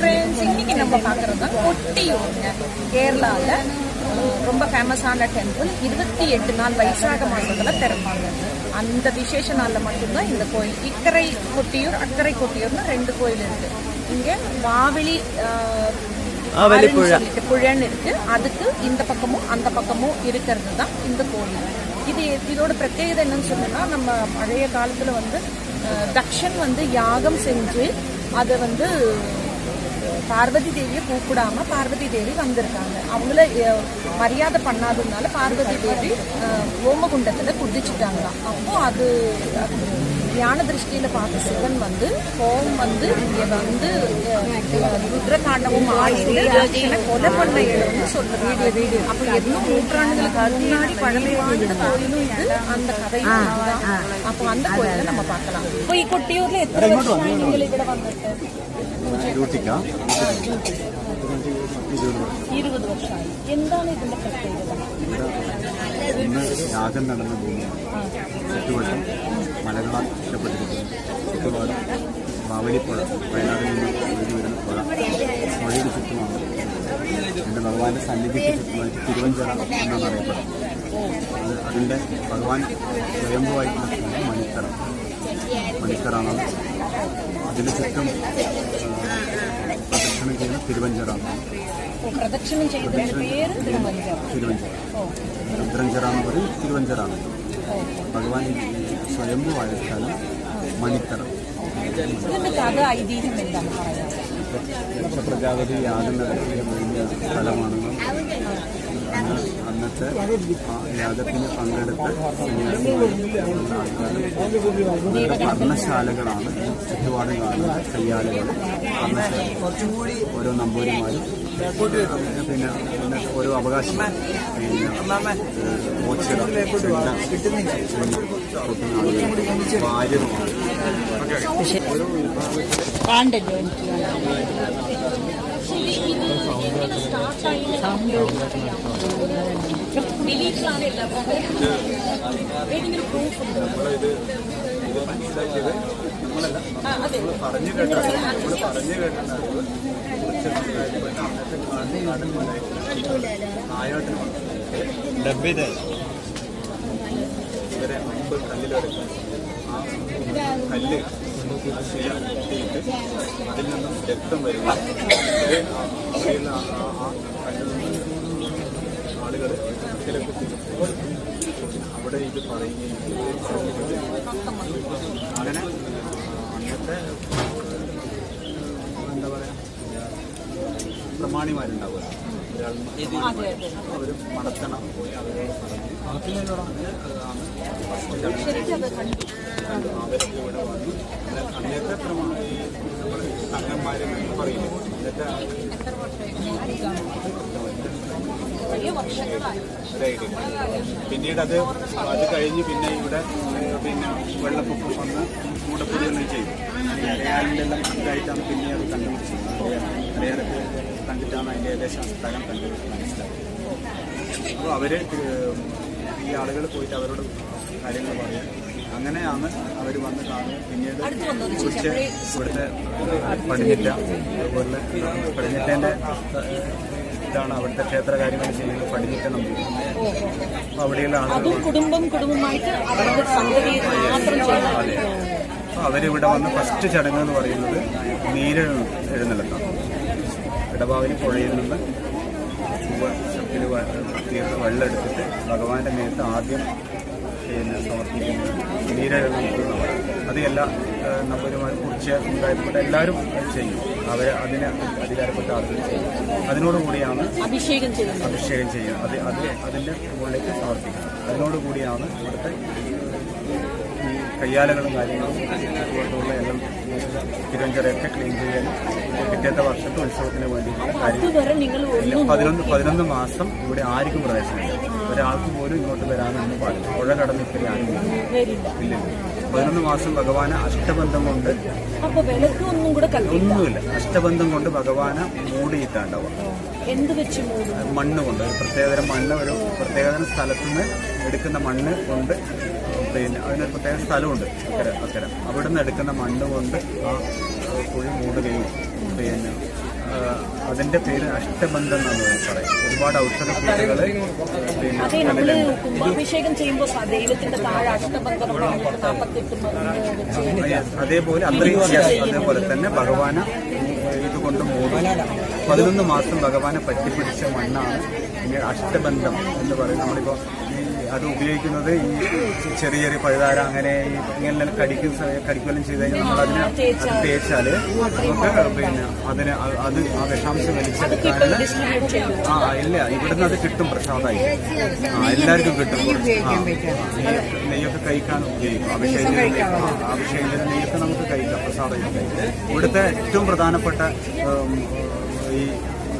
Friends, இன்னைக்கு நம்ம பார்க்குறது கொட்டியூருங்க. கேரளாவில் ரொம்ப ஃபேமஸான டெம்பிள். 28 நாள் வைசாக மாதத்தில் திறப்பாங்க. அந்த விசேஷ நாளில் மட்டும்தான் இந்த கோயில். இக்கரை கொட்டியூர், அக்கரை கொட்டியூர்னு 2 கோயில் இருக்கு. இங்கே வாவிலி புழன்னு இருக்கு. அதுக்கு இந்த பக்கமும் அந்த பக்கமும் இருக்கிறது தான் இந்த கோயில். இதோட பிரத்யேகதை என்னன்னு சொன்னா, நம்ம பழைய காலத்துல தக்ஷன் யாகம் செஞ்சு அதை பார்வதி தேவியை கூப்பிடாம பார்வதி தேவி வந்திருக்காங்க. அவங்கள மரியாதை பண்ணாததுனால பார்வதி தேவி ஓமகுண்டத்துல குதிச்சுட்டாங்களாம். அப்போ அது ஞான திருஷ்டியில பார்த்த சிவன் கோபம் இங்க ருத்ரகாண்டமும் ஆடிட்டு கொலை பண்ண இடம்னு சொல்றது. அப்ப எதுவும் நூற்றாண்டுகளுக்கு முன்னாடி பழமை வாழ்ந்த கோயிலும் இது, அந்த கதையும் இதுதான். அப்போ அந்த கோயில நம்ம பார்க்கலாம். இப்போ கொட்டியூர்ல எத்தனை வருஷம் நீங்கள் ഇവിടെ വന്നിട്ട്? 20 വർഷമായി. എന്താണ് ഇതിന്റെ പ്രത്യേകത? യാഗം നടന്ന ഭൂമിയാണ്. ചുറ്റുവട്ടം മലകളാൽ ഇഷ്ടപ്പെട്ടിരിക്കുന്നു. ചുറ്റുപാടും മാവലിപ്പുഴ, വയനാട്ടിൽ നിന്ന് ഒഴുകി വരുന്ന പുഴ, പുഴയുടെ ചുറ്റുമാണ്. എൻ്റെ ഭഗവാന്റെ സന്നിധിക്ക് ചുറ്റുമായി തിരുവഞ്ചിറ എന്നാണ് അറിയപ്പെടുന്നത്. അതിൻ്റെ ഭഗവാൻ സ്വയംഭുവായിട്ടുള്ള മണിക്കറാണ്. അതിന് ചുറ്റും പ്രദക്ഷിണം ചെയ്യുന്ന തിരുവഞ്ചിറ. രുദ്രഞ്ചിറ എന്ന് പറയും, തിരുവഞ്ചിറാണ്. ഭഗവാൻ സ്വയംഭുവായ സ്ഥലം മണിക്കറ. പ്രജാപതി യാഗം നടത്തിയ വലിയ സ്ഥലമാണെന്നും അന്നത്തെ യാഗത്തിന് പങ്കെടുത്ത് ആൾക്കാർ പർണശാലകളാണ് ചുറ്റുപാടും കാണുന്ന കയ്യാലുകൾ, ഓരോ നമ്പൂരിമാരും, പിന്നെ ഓരോ അവകാശികളും, മോച്ചിട, വാര്യറുമാണ്. ഓരോ മനസ്സിലാക്കിയത് നമ്മളല്ല, പറഞ്ഞു കേട്ടാണ്. നായാട്ടിന് ഡബ്ബിത് ഇവരെ മുമ്പ് കല്ലിലെടുക്കാൻ ആ കല്ല് ശില കിട്ടിയിട്ട് അതിൽ നിന്നും രക്തം വരിക. ആളുകൾ കുത്തി അവിടെ ഇത് പറയുകയും അങ്ങനെ അന്നത്തെ എന്താ പറയുക പ്രമാണിമാരുണ്ടാവുക. അവർ മടത്തണം പോയി അവരെ അവരൊക്കെ ഇവിടെ വന്നു. അന്നത്തെ തങ്ങന്മാരും പറയില്ലേ, അന്നത്തെ പിന്നീട് അത് കഴിഞ്ഞ് പിന്നെ ഇവിടെ വെള്ളപ്പൊക്കം വന്ന് മൂടപ്പുഴകളും ചെയ്തു. അടയാറിൻ്റെ എല്ലാം ഇതായിട്ടാണ് പിന്നെ അത് കണ്ടുപിടിച്ചത്. അടയാറൊക്കെ കണ്ടിട്ടാണ് അതിൻ്റെ ഏകദേശം സ്ഥലം കണ്ടുപിടിച്ച് മനസ്സിലാക്കി. അപ്പോൾ അവർ ഈ ആളുകൾ പോയിട്ട് അവരോട് കാര്യങ്ങൾ പറയാം. അങ്ങനെയാണ് അവർ വന്ന് കാണുക. പിന്നീട് കുറിച്ച് ഇവിടുത്തെ പടിഞ്ഞിറ്റ, അതുപോലെ പടിഞ്ഞിട്ടേൻ്റെ ഇതാണ് അവിടുത്തെ ക്ഷേത്ര കാര്യങ്ങൾ ചെയ്യുന്നത്. പടിഞ്ഞിട്ട നമ്പൂരി. അപ്പോൾ അവിടെയുള്ള ആളുകൾ അതെ. അപ്പോൾ അവരിവിടെ വന്ന് ഫസ്റ്റ് ചടങ്ങ് എന്ന് പറയുന്നത് നീരെഴുന്നള്ളത്താണ്. ഇടവാവിൽ പുഴയിൽ നിന്ന് ചപ്പിൽ തീർത്ത് വെള്ളം എടുത്തിട്ട് ഭഗവാന്റെ മേത്ത് ആദ്യം സമർപ്പിക്കുന്നത് നീരെഴുന്നള്ളതാണ്. അത് എല്ലാ നമ്പൂരിമാരും കുറിച്ച് ഉണ്ടായതുകൊണ്ട് എല്ലാവരും അത് ചെയ്യും. അതിന് അധികാരപ്പെട്ട ആളുകൾ ചെയ്യും. അതിനോടുകൂടിയാണ് അഭിഷേകം ചെയ്യുന്നത്. അതിൻ്റെ മുകളിലേക്ക് സമർപ്പിക്കുന്നത്. അതിനോടുകൂടിയാണ് ഇവിടുത്തെ ഈ കയ്യാലകളും കാര്യങ്ങളും അതുകൊണ്ടുള്ള എല്ലാം തിരുവഞ്ചിറയൊക്കെ ക്ലീൻ ചെയ്യാനും പിറ്റേത്തെ വർഷത്തെ ഉത്സവത്തിന് വേണ്ടിയിട്ടുള്ള കാര്യം. 11 മാസം ഇവിടെ ആർക്കും പ്രവേശനമില്ല. ഒരാൾക്ക് പോലും ഇങ്ങോട്ട് വരാനൊന്നും പാടില്ല. പുഴ കടന്ന് ഇത്തിരി ആരും ഇല്ല. 11 മാസം ഭഗവാന് അഷ്ടബന്ധം കൊണ്ട് ഒന്നുമില്ല. അഷ്ടബന്ധം കൊണ്ട് ഭഗവാനെ മൂടിയിട്ടാണ്ടാവുക. മണ്ണ് കൊണ്ട്, ഒരു പ്രത്യേകതരം മണ്ണ്, ഒരു പ്രത്യേകതരം സ്ഥലത്തുനിന്ന് എടുക്കുന്ന മണ്ണ് കൊണ്ട്, പിന്നെ അതിനൊരു പ്രത്യേക സ്ഥലമുണ്ട് അക്കരെ. അവിടെ നിന്ന് എടുക്കുന്ന മണ്ണ് കൊണ്ട് ആ കുഴി മൂടുകയും പിന്നെ അതിന്റെ പേര് അഷ്ടബന്ധം എന്നാണ് പറയും. ഒരുപാട് ഔഷധക്കൂട്ടുകൾ അതെ, നമ്മള് കുംഭാഭിഷേകം ചെയ്യുമ്പോൾ ദൈവത്തിന്റെ താഴെ അഷ്ടബന്ധനം 48 അതേപോലെ അത്രയും അതേപോലെ തന്നെ ഭഗവാന് ഇതുകൊണ്ട് 11 മാസം ഭഗവാനെ പറ്റിപ്പിടിച്ച മണ്ണാണ് ഈ അഷ്ടബന്ധം എന്ന് പറയുന്നത്. നമ്മളിപ്പോ അത് ഉപയോഗിക്കുന്നത് ഈ ചെറിയ ചെറിയ പഴുതാര അങ്ങനെ ഇങ്ങനെ കടിക്കുകയും ചെയ്ത് കഴിഞ്ഞാൽ നമ്മൾ അതിനെ തേച്ചാല് നമുക്ക് അതിന് അത് ആ വിഷാംശം വലിച്ചെടുക്കാനുള്ള ഇല്ല, ഇവിടുന്ന് അത് കിട്ടും പ്രസാദമായി. എല്ലാവർക്കും കിട്ടും. നെയ്യൊക്കെ കഴിക്കാൻ ഉപയോഗിക്കും. അഭിഷേകത്തിന് നെയ്യൊക്കെ നമുക്ക് കഴിക്കാം, പ്രസാദമായി കഴിക്കാം. ഇവിടുത്തെ ഏറ്റവും പ്രധാനപ്പെട്ട ഈ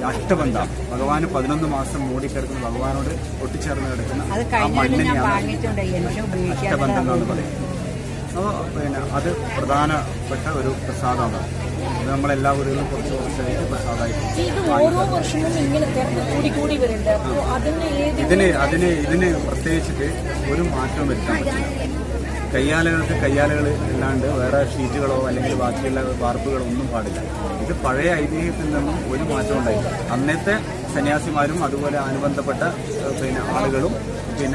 അഷ്ടബന്ധ ഭഗവാന് 11 മാസം മൂടിക്കിടക്കുന്ന ഭഗവാനോട് ഒട്ടിച്ചേർന്ന് കിടക്കുന്ന ആ മണ്ണിനെയാണ് അഷ്ടബന്ധം എന്നാണ് പറയുന്നത്. അപ്പോൾ അത് പ്രധാനപ്പെട്ട ഒരു പ്രസാദമാണ്. അത് നമ്മളെല്ലാ വീടുകളിലും കുറച്ച് കുറച്ചായിട്ട് പ്രസാദമായിട്ട് ഇതിന് പ്രത്യേകിച്ചിട്ട് ഒരു മാറ്റവും വരുത്താൻ പറ്റില്ല. കയ്യാലകൾ അല്ലാണ്ട് വേറെ ഷീറ്റുകളോ അല്ലെങ്കിൽ ബാക്കിയുള്ള വാർപ്പുകളോ ഒന്നും പാടില്ല. ഇത് പഴയ ഐതിഹ്യത്തിൽ നിന്നും ഒരു മാറ്റം ഉണ്ടായില്ല. അന്നത്തെ സന്യാസിമാരും അതുപോലെ അനുബന്ധപ്പെട്ട ആളുകളും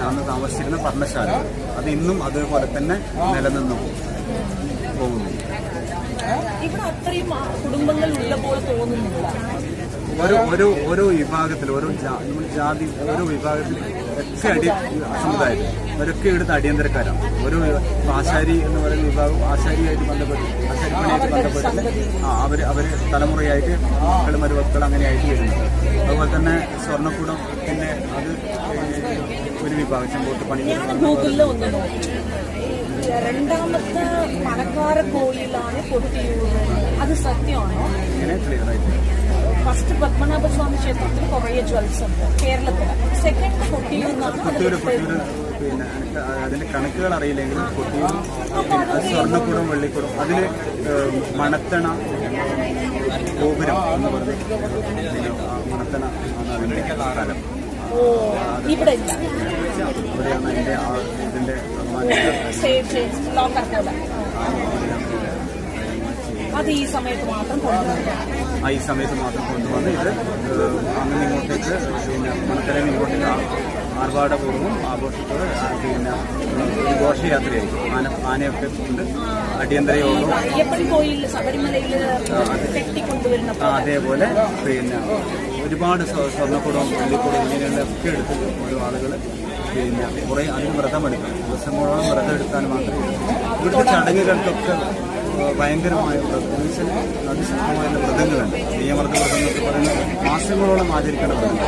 അന്ന് താമസിച്ചിരുന്ന പർണശാല അത് ഇന്നും അതേപോലെ തന്നെ നിലനിന്നു പോകുന്നു. ഇവിടെ അത്രയും കുടുംബങ്ങൾ ഉള്ള പോലെ തോന്നുന്നില്ല. ഓരോ വിഭാഗത്തിൽ ജാതി ഓരോ വിഭാഗത്തിൽ ഒക്കെ സമുദായം അവരൊക്കെ ഇവിടുത്തെ അടിയന്തരക്കാരാണ്. ഒരു ആശാരി എന്ന് പറയുന്ന വിഭാഗം ആശാരിയായിട്ട് ബന്ധപ്പെട്ട് ആശാരിപ്പണിയായിട്ട് ബന്ധപ്പെട്ട് അവര് തലമുറയായിട്ട് മക്കൾ മരുമക്കൾ അങ്ങനെയായിട്ട് വരുന്നത്. അതുപോലെ തന്നെ സ്വർണ്ണക്കൂടം പിന്നെ അത് ഒരു വിഭാഗം ചെമ്പോട്ട് പണി. രണ്ടാമത്തെ പണക്കാര കോയിലാണ് കൊട്ടിയൂർ. അത് സത്യമാണോ? ഇങ്ങനെ ക്ലിയർ ആയിട്ട് ഫസ്റ്റ് പത്മനാഭസ്വാമി ക്ഷേത്രത്തിൽ കുറേ ജ്വൽസ് ഉണ്ട് കേരളത്തിൽ. സെക്കൻഡ് കൊട്ടിയൂർ. പിന്നെ അതിന്റെ കണക്കുകൾ അറിയില്ലെങ്കിലും കൊട്ടിയൂർ സ്വർണ്ണക്കുടം വെള്ളിക്കുടം അതില് മണത്തണ ഗോപുരം എന്ന് പറഞ്ഞ് മണത്തണ ആണ് അതിന്റെ സ്ഥലം. ഇവിടെയാണ് അതിന്റെ ഇതിന്റെ അത് ഈ സമയത്ത് മാത്രം കൊണ്ടുവന്ന് ഇത് അങ്ങനെ ഇങ്ങോട്ടേക്ക് മണത്തലയിൽ ഇങ്ങോട്ടേക്ക് ആർഭാടപൂർവ്വം ആഘോഷത്തോട് ഘോഷയാത്രയായിരിക്കും. ആനയൊക്കെ കൊണ്ട് അടിയന്തര യോഗം അതേപോലെ ഒരുപാട് സ്വർണ്ണക്കുടവും വെള്ളിക്കുടവും ഇങ്ങനെയുള്ളതൊക്കെ എടുത്ത് ഓരോ ആളുകൾ കുറേ അതിന് വ്രതമെടുക്കണം. ദിവസങ്ങളോളം വ്രതം എടുത്താൽ മാത്രമേ ഇവിടുത്തെ ചടങ്ങുകൾക്കൊക്കെ ഭയങ്കരമായ അതിശക്തമായ വ്രതങ്ങളുണ്ട്. നിയമവ്രത വ്രതം എന്നൊക്കെ പറയുന്നത് മാസങ്ങളോളം ആചരിക്കേണ്ട വ്രതങ്ങൾ.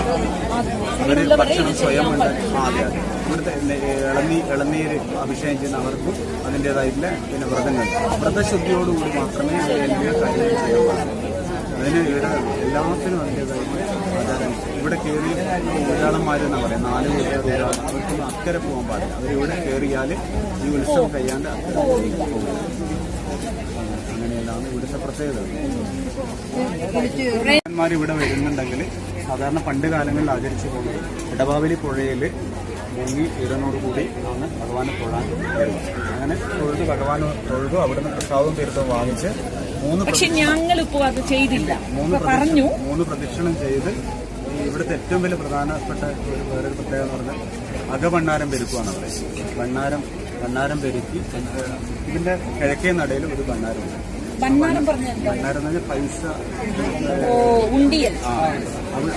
അവര് ഭക്ഷണം സ്വയം ഉണ്ടാക്കി ഇവിടുത്തെ ഇളനീര് അഭിഷേകം ചെയ്യുന്ന അവർക്കും അതിൻ്റെതായിട്ടുള്ള വ്രതങ്ങൾ വ്രതശുദ്ധിയോടുകൂടി മാത്രമേ എല്ലാ കാര്യങ്ങളും ചെയ്യാൻ പാടുള്ളൂ. അതിന് ഇവിടെ എല്ലാത്തിനും അതിൻ്റെതായിട്ടുള്ള ആചാരം. ഇവിടെ കയറി ഊരാളന്മാരെന്നാണ് പറയാം, 4 വീട്ടുകാർ ഊരാളം. അവർക്കൊന്നും അക്കരെ പോകാൻ പാടില്ല. അവരിവിടെ കയറിയാൽ ഈ ഉത്സവം കഴിയാണ്ട് അക്കരെ പോകും. അങ്ങനെയെല്ലാം ഇവിടുത്തെ പ്രത്യേകത. ഇവിടെ വരുന്നുണ്ടെങ്കിൽ സാധാരണ പണ്ട് കാലങ്ങളിൽ ആചരിച്ചു പോകുന്നത് ഇടവാവലി പുഴയിൽ മുങ്ങി ഇടനോടുകൂടി ആണ് ഭഗവാനെ തൊഴാൻ കയറുക. അങ്ങനെ തൊഴുതു അവിടുന്ന് പ്രസാദവും തീർത്ഥവും വാങ്ങിച്ച് 3 പ്രദക്ഷിണം ചെയ്ത് ഇവിടുത്തെ ഏറ്റവും വലിയ പ്രധാനപ്പെട്ട വേറൊരു പ്രത്യേകത എന്ന് പറഞ്ഞാൽ അകഭണ്ണാരം പെരുക്കുവാണ് പറയുന്നത്. ഭണ്ണാരം പെരുക്കി ഇതിന്റെ കിഴക്കേ നടയിൽ ഒരു ഭണ്ണാരമുണ്ട്. ഭണ്ണാരം എന്ന് പറഞ്ഞാൽ പൈസ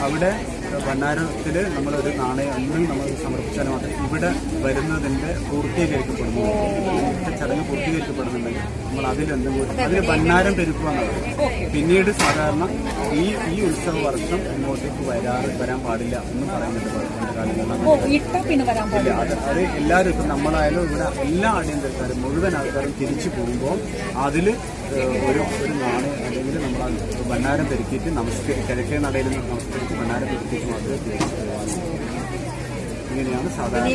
അവിടെ ഭണ്ണാരത്തില് നമ്മളൊരു നാണയം ഒന്നും നമ്മൾ സമർപ്പിച്ചാൽ മാത്രമേ ഇവിടെ വരുന്നതിന്റെ പൂർത്തീകരിക്കപ്പെടുന്നു. ചടങ്ങ് പൂർത്തീകരിക്കപ്പെടുന്നുണ്ടെങ്കിൽ നമ്മൾ അതിലെന്തെങ്കിലും അതിന് ഭണ്ണാരം പെരുക്കുക എന്നുള്ളത്. പിന്നീട് സാധാരണ ഈ ഉത്സവ വർഷം ഇങ്ങോട്ടേക്ക് വരാൻ പാടില്ല എന്ന് പറയുന്നുണ്ട് കാലങ്ങളിൽ. അത് എല്ലാവരും ഇപ്പം നമ്മളായാലും ഇവിടെ എല്ലാ അടിയന്തരക്കാരും മുഴുവൻ ആൾക്കാരും തിരിച്ചു പോകുമ്പോൾ അതില് ഒരു നാണയം അല്ലെങ്കിൽ നമ്മൾ ഭണ്ണാരം പെരുക്കിയിട്ട് കിഴക്കേ നടയിൽ നമസ്കരിച്ച് ഭണ്ണാരം പെരുക്കിയിട്ട് മാത്രമേ തിരിച്ചു പോകാറുള്ളൂ. ഇങ്ങനെയാണ് സാധാരണ.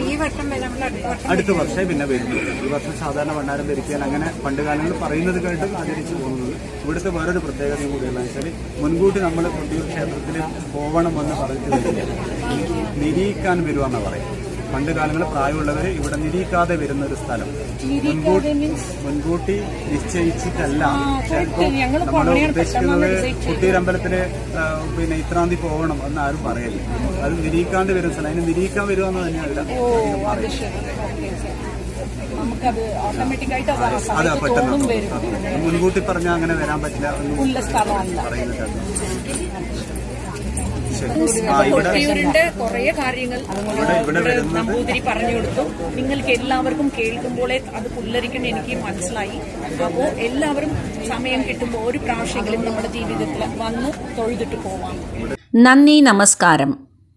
അടുത്ത വർഷം പിന്നെ വരുന്നത്. ഈ വർഷം സാധാരണ ഭണ്ണാരം പെരുക്കിയാൽ അങ്ങനെ പണ്ട് കാലങ്ങളിൽ പറയുന്നത് കേട്ട് ആചരിച്ചു പോകുന്നത്. ഇവിടുത്തെ വേറൊരു പ്രത്യേകതയും കൂടിയുള്ള വെച്ചാൽ മുൻകൂട്ടി നമ്മൾ കൊട്ടിയൂർ ക്ഷേത്രത്തിൽ പോകണമെന്ന് പറഞ്ഞിട്ട് വരില്ല, നിരീക്കാൻ വരുവാന്നാണ് പറയും. പണ്ട് കാലങ്ങളിൽ പ്രായമുള്ളവർ ഇവിടെ നിരീക്കാതെ വരുന്ന ഒരു സ്ഥലം. മുൻകൂട്ടി നിശ്ചയിച്ചിട്ടല്ല. നമ്മൾ ഉദ്ദേശിക്കുന്നത് കുട്ടിയമ്പലത്തില് പിന്നെ ഇത്രാം തീയതി പോകണം എന്ന് ആരും പറയല്ലേ. അത് നിരീക്കാണ്ട് വരുന്ന സ്ഥലം. അതിന് നിരീക്കാൻ വരുവാന്ന് തന്നെയല്ല അതാ പെട്ടെന്ന് മുൻകൂട്ടി പറഞ്ഞാൽ അങ്ങനെ വരാൻ പറ്റില്ല കൊട്ടിയൂരിന്റെ കുറെ കാര്യങ്ങൾ നമ്പൂതിരി പറഞ്ഞു കൊടുത്തു. നിങ്ങൾക്ക് എല്ലാവർക്കും കേൾക്കുമ്പോഴേ അത് പുല്ലരിക്കണം എനിക്ക് മനസ്സിലായി. അപ്പോൾ എല്ലാവരും സമയം കിട്ടുമ്പോൾ ഒരു പ്രാവശ്യമെങ്കിലും നമ്മുടെ ജീവിതത്തിൽ വന്ന് തൊഴുതിട്ട് പോവാം. നന്ദി, നമസ്കാരം.